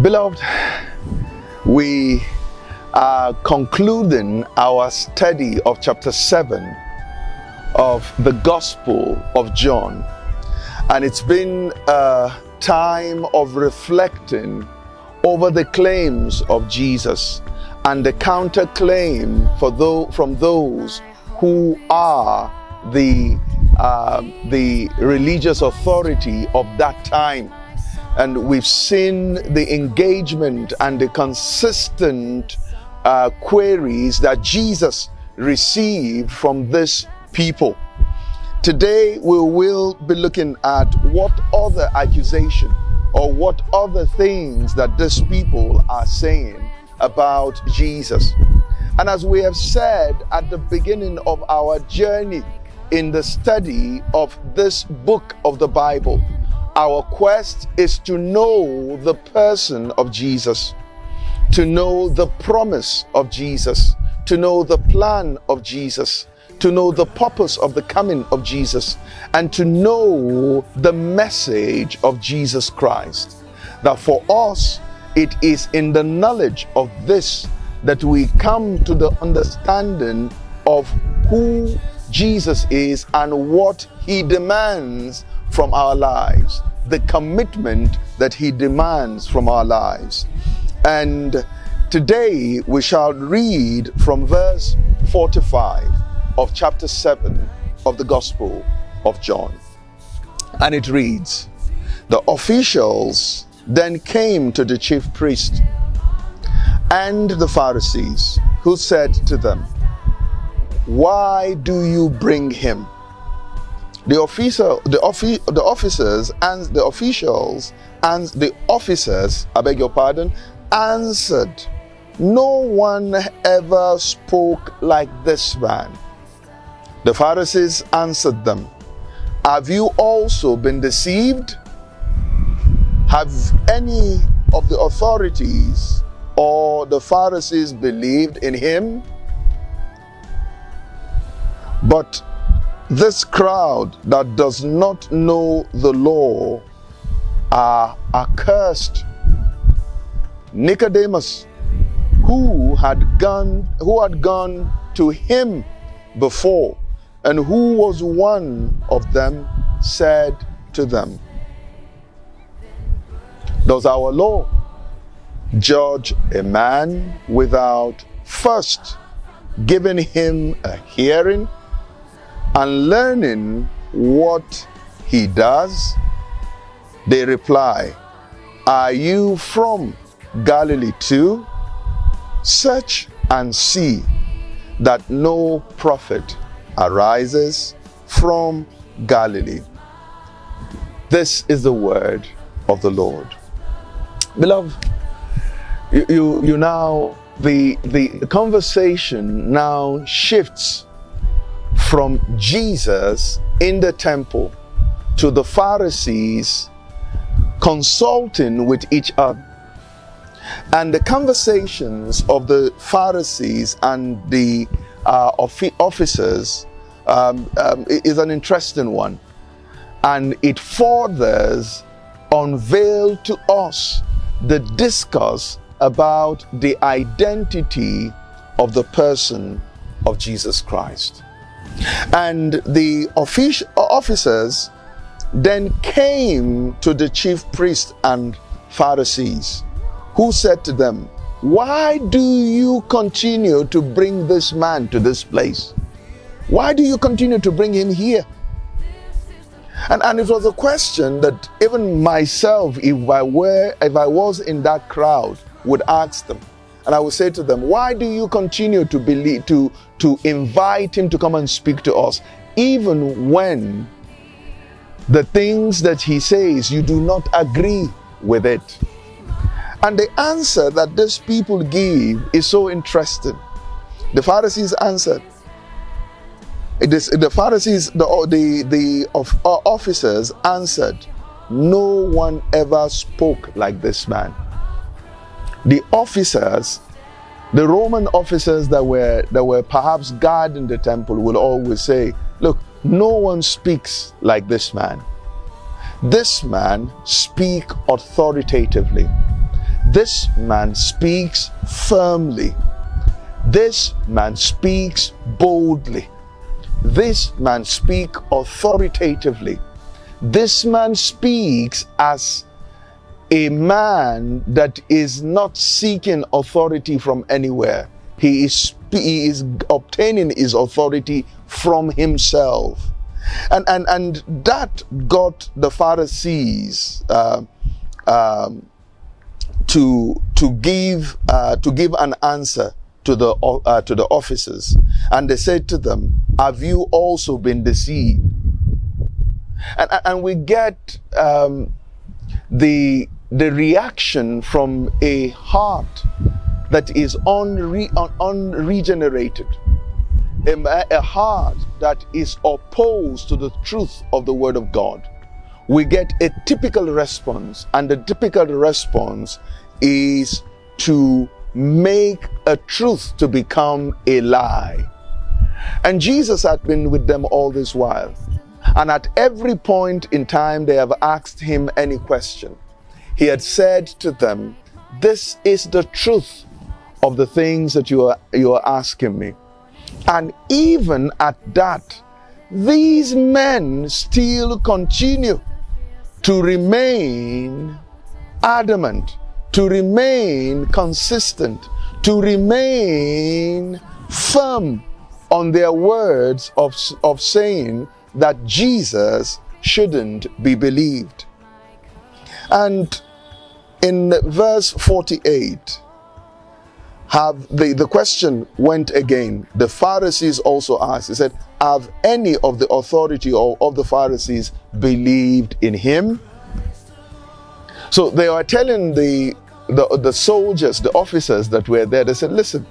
Beloved, we are concluding our study of chapter 7 of the Gospel of John. And it's been a time of reflecting over the claims of Jesus and the counterclaim from those who are the religious authority of that time. And we've seen the engagement and the consistent queries that Jesus received from this people. Today we will be looking at what other accusation or what other things that these people are saying about Jesus. And as we have said at the beginning of our journey in the study of this book of the Bible, our quest is to know the person of Jesus, to know the promise of Jesus, to know the plan of Jesus, to know the purpose of the coming of Jesus, and to know the message of Jesus Christ. That for us, it is in the knowledge of this that we come to the understanding of who Jesus is and what he demands from our lives, the commitment that he demands from our lives. And today we shall read from verse 45 of chapter 7 of the Gospel of John. And it reads, "The officials then came to the chief priest and the Pharisees, who said to them, 'Why do you bring him?' The officers and the officials and the officers, answered, 'No one ever spoke like this man.' The Pharisees answered them, 'Have you also been deceived? Have any of the authorities or the Pharisees believed in him? But this crowd that does not know the law are accursed.' Nicodemus, who had gone to him before, and who was one of them, said to them, 'Does our law judge a man without first giving him a hearing and learning what he does?' They reply, 'Are you from Galilee too? Search and see that no prophet arises from Galilee.'" This is the word of the Lord. Beloved, you now, the conversation now shifts from Jesus in the temple to the Pharisees consulting with each other. And the conversations of the Pharisees and the officers is an interesting one. And it furthers unveil to us the discourse about the identity of the person of Jesus Christ. And the officers then came to the chief priests and Pharisees, who said to them, "Why do you continue to bring this man to this place? Why do you continue to bring him here?" And it was a question that even myself, if I was in that crowd, would ask them. And I would say to them, "Why do you continue to believe, to invite him to come and speak to us, even when the things that he says, you do not agree with it?" And the answer that these people give is so interesting. The Pharisees answered. The officers answered, "No one ever spoke like this man." The officers, the Roman officers that were perhaps guarding the temple, will always say, "Look, no one speaks like this man. This man speaks authoritatively. This man speaks firmly. This man speaks boldly. This man speaks authoritatively. This man speaks as a man that is not seeking authority from anywhere. He is obtaining his authority from himself. And that got the Pharisees to give an answer to the officers, and they said to them, "Have you also been deceived?" And we get the reaction from a heart that is unregenerated, a heart that is opposed to the truth of the Word of God. We get a typical response, and the typical response is to make a truth to become a lie. And Jesus had been with them all this while, and at every point in time they have asked him any question, he had said to them, "This is the truth of the things that you are asking me." And even at that, these men still continue to remain adamant, to remain consistent, to remain firm on their words of saying that Jesus shouldn't be believed. And in verse 48, the question went again. The Pharisees also asked, he said, "Have any of the authority or of the Pharisees believed in him?" So they are telling the soldiers, the officers that were there, they said, "Listen,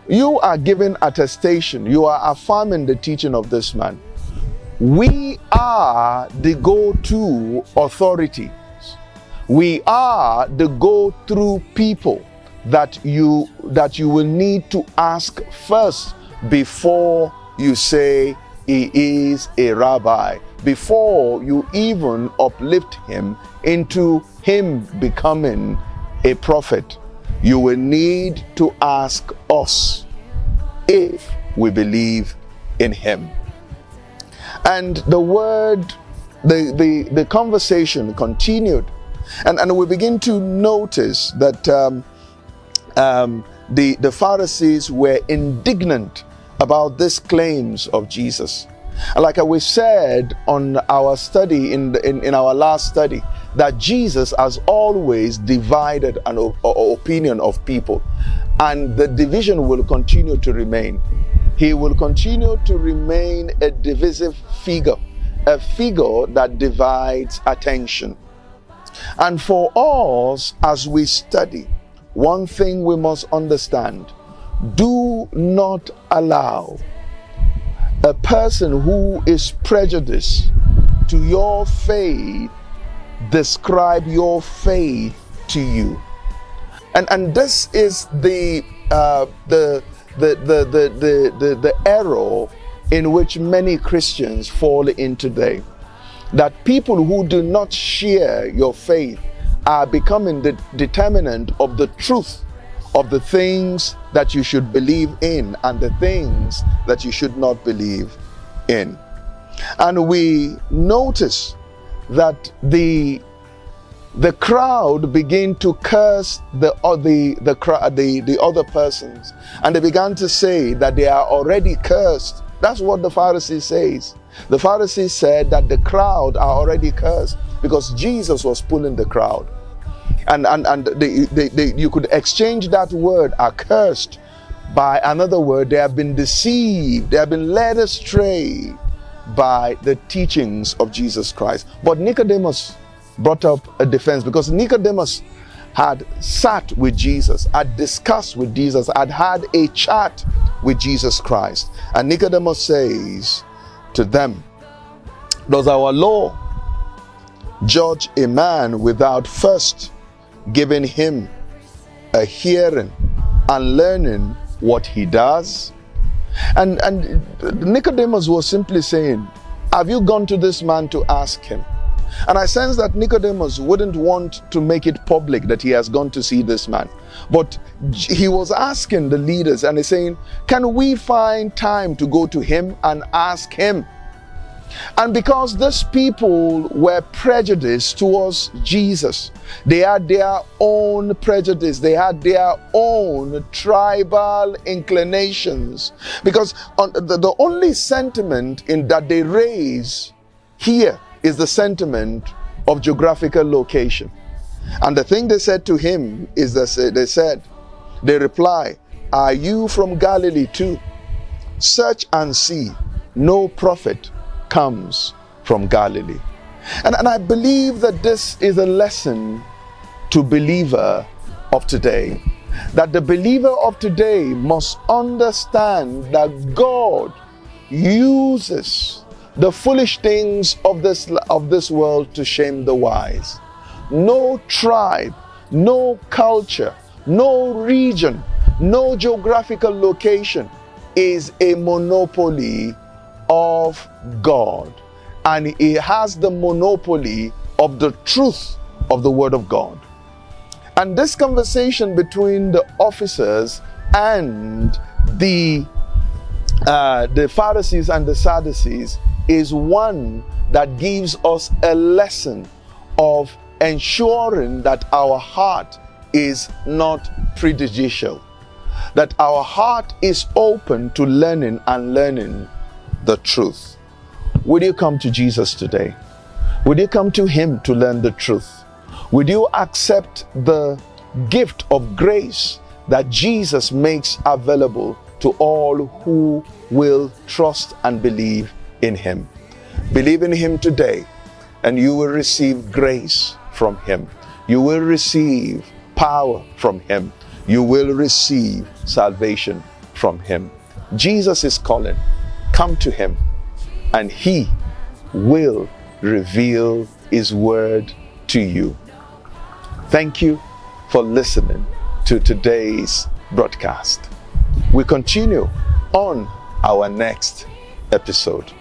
you are giving attestation, you are affirming the teaching of this man. We are the go-to authority. We are the go-through people that you will need to ask first before you say he is a rabbi, before you even uplift him into him becoming a prophet. You will need to ask us if we believe in him." And the word, the conversation continued, and we begin to notice that the Pharisees were indignant about these claims of Jesus. And like we said on our study in our last study, that Jesus has always divided an opinion of people, and the division will continue to remain. He will continue to remain a divisive figure, a figure that divides attention. And for us, as we study, one thing we must understand: do not allow a person who is prejudiced to your faith describe your faith to you. And this is the error in which many Christians fall in today. That people who do not share your faith are becoming the determinant of the truth of the things that you should believe in and the things that you should not believe in. And we notice that the crowd began to curse the other persons, and they began to say that they are already cursed. That's what the Pharisees says. The Pharisees said that the crowd are already cursed because Jesus was pulling the crowd. And you could exchange that word accursed by another word. They have been deceived, they have been led astray by the teachings of Jesus Christ. But Nicodemus brought up a defense, because Nicodemus had sat with Jesus, had discussed with Jesus, had a chat with Jesus Christ. And Nicodemus says to them, "Does our law judge a man without first giving him a hearing and learning what he does?" And Nicodemus was simply saying, have you gone to this man to ask him? And I sense that Nicodemus wouldn't want to make it public that he has gone to see this man. But he was asking the leaders and he's saying, can we find time to go to him and ask him? And because these people were prejudiced towards Jesus, they had their own prejudice, they had their own tribal inclinations. Because the only sentiment in that they raise here is the sentiment of geographical location. And the thing they said to him is that they reply, are you from Galilee too? Search and see, no prophet comes from Galilee. And I believe that this is a lesson to believer of today. That the believer of today must understand that God uses the foolish things of this world to shame the wise. No tribe, no culture, no region, no geographical location is a monopoly of God, and he has the monopoly of the truth of the Word of God. And this conversation between the officers and the Pharisees and the Sadducees is one that gives us a lesson of ensuring that our heart is not prejudicial, that our heart is open to learning the truth. Would you come to Jesus today? Would you come to him to learn the truth? Would you accept the gift of grace that Jesus makes available to all who will trust and believe in him? Believe in him today and you will receive grace from him. You will receive power from him. You will receive salvation from him. Jesus is calling. Come to him and he will reveal his word to you. Thank you for listening to today's broadcast. We continue on our next episode.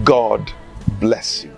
God bless you.